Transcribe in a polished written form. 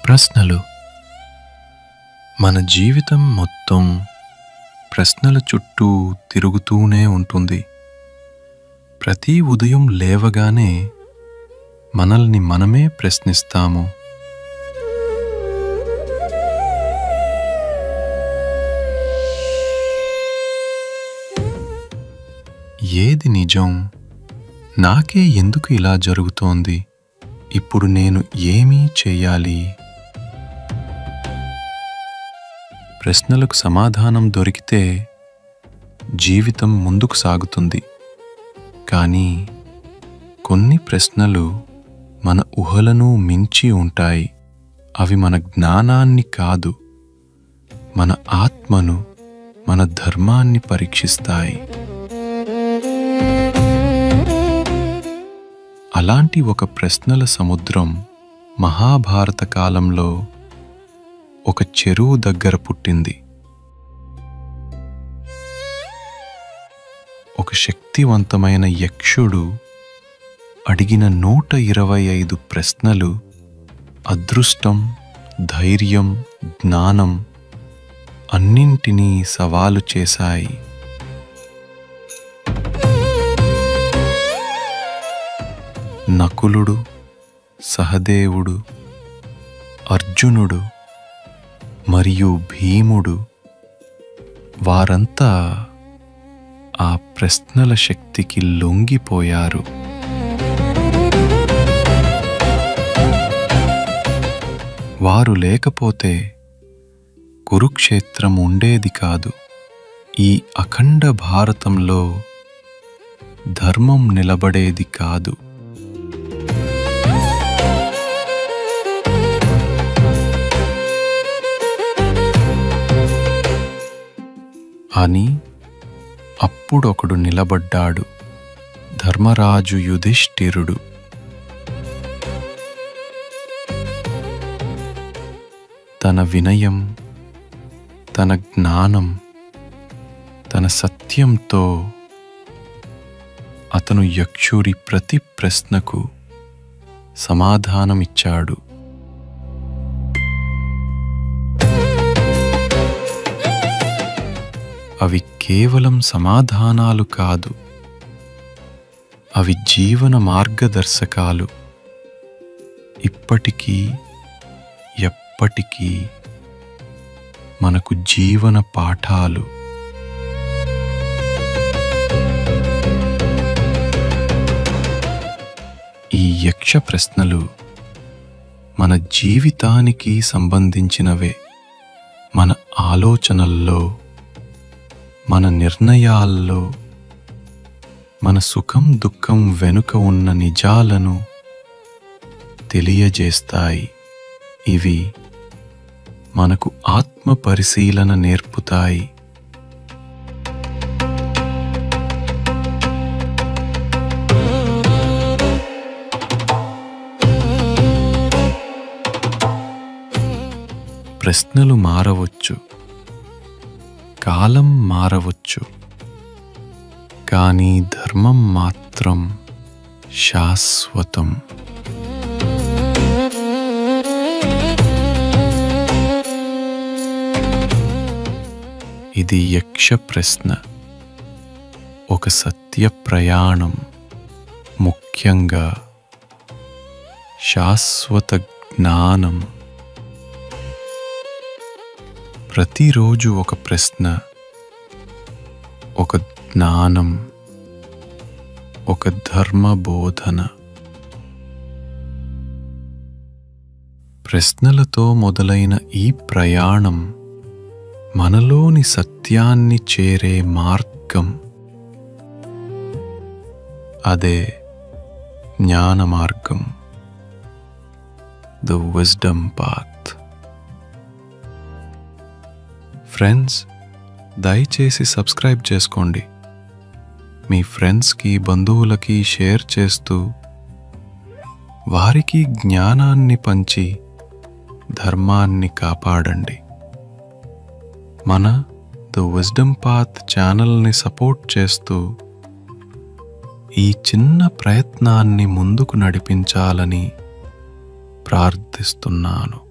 ప్రశ్నలు. మన జీవితం మొత్తం ప్రశ్నల చుట్టూ తిరుగుతూనే ఉంటుంది. ప్రతి ఉదయం లేవగానే మనల్ని మనమే ప్రశ్నిస్తాము. ఏది నిజం? నాకే ఎందుకు ఇలా జరుగుతోంది? ఇప్పుడు నేను ఏమీ చేయాలి? ప్రశ్నలకు సమాధానం దొరికితే జీవితం ముందుకు సాగుతుంది. కానీ కొన్ని ప్రశ్నలు మన ఊహలను మించి ఉంటాయి. అవి మన జ్ఞానాన్ని కాదు, మన ఆత్మను, మన ధర్మాన్ని పరీక్షిస్తాయి. అలాంటి ఒక ప్రశ్నల సముద్రం మహాభారత కాలంలో ఒక చెరువు దగ్గర పుట్టింది. ఒక శక్తివంతమైన యక్షుడు అడిగిన 125 ప్రశ్నలు అదృష్టం, ధైర్యం, జ్ఞానం అన్నింటినీ సవాలు చేశాయి. నకులుడు, సహదేవుడు, అర్జునుడు మరియు భీముడు వారంతా ఆ ప్రశ్నల శక్తికి లొంగిపోయారు. వారు లేకపోతే కురుక్షేత్రం ఉండేది కాదు. ఈ అఖండ భారతంలో ధర్మం నిలబడేది కాదు. అని అప్పుడొకడు నిలబడ్డాడు, ధర్మరాజు యుధిష్ఠిరుడు. తన వినయం, తన జ్ఞానం, తన సత్యంతో అతను యక్షుడి ప్రతి ప్రశ్నకు సమాధానమిచ్చాడు. అవి కేవలం సమాధానాలు కాదు, అవి జీవన మార్గదర్శకాలు. ఇప్పటికీ ఎప్పటికీ మనకు జీవన పాఠాలు. ఈ యక్ష ప్రశ్నలు మన జీవితానికి సంబంధించినవే. మన ఆలోచనల్లో, మన నిర్ణయాల్లో, మన సుఖం దుఃఖం వెనుక ఉన్న నిజాలను తెలియజేస్తాయి. ఇవి మనకు ఆత్మ పరిశీలన నేర్పుతాయి. ప్రశ్నలు మారవచ్చు, కాలం మారవచ్చు, కానీ ధర్మం మాత్రం శాశ్వతం. ఇది యక్ష ప్రశ్న, ఒక సత్య ప్రయాణం, ముఖ్యంగా శాశ్వత జ్ఞానం. ప్రతిరోజు ఒక ప్రశ్న, ఒక జ్ఞానం, ఒక ధర్మ బోధన. ప్రశ్నలతో మొదలైన ఈ ప్రయాణం మనలోని సత్యాన్ని చేరే మార్గం. అదే జ్ఞాన మార్గం, ద విజ్డమ్ పాత్. ఫ్రెండ్స్, దయచేసి సబ్స్క్రైబ్ చేసుకోండి. మీ ఫ్రెండ్స్కి, బంధువులకి షేర్ చేస్తూ వారికి జ్ఞానాన్ని పంచి ధర్మాన్ని కాపాడండి. మన ద విజ్డమ్ పాత్ ఛానల్ని సపోర్ట్ చేస్తూ ఈ చిన్న ప్రయత్నాన్ని ముందుకు నడిపించాలని ప్రార్థిస్తున్నాను.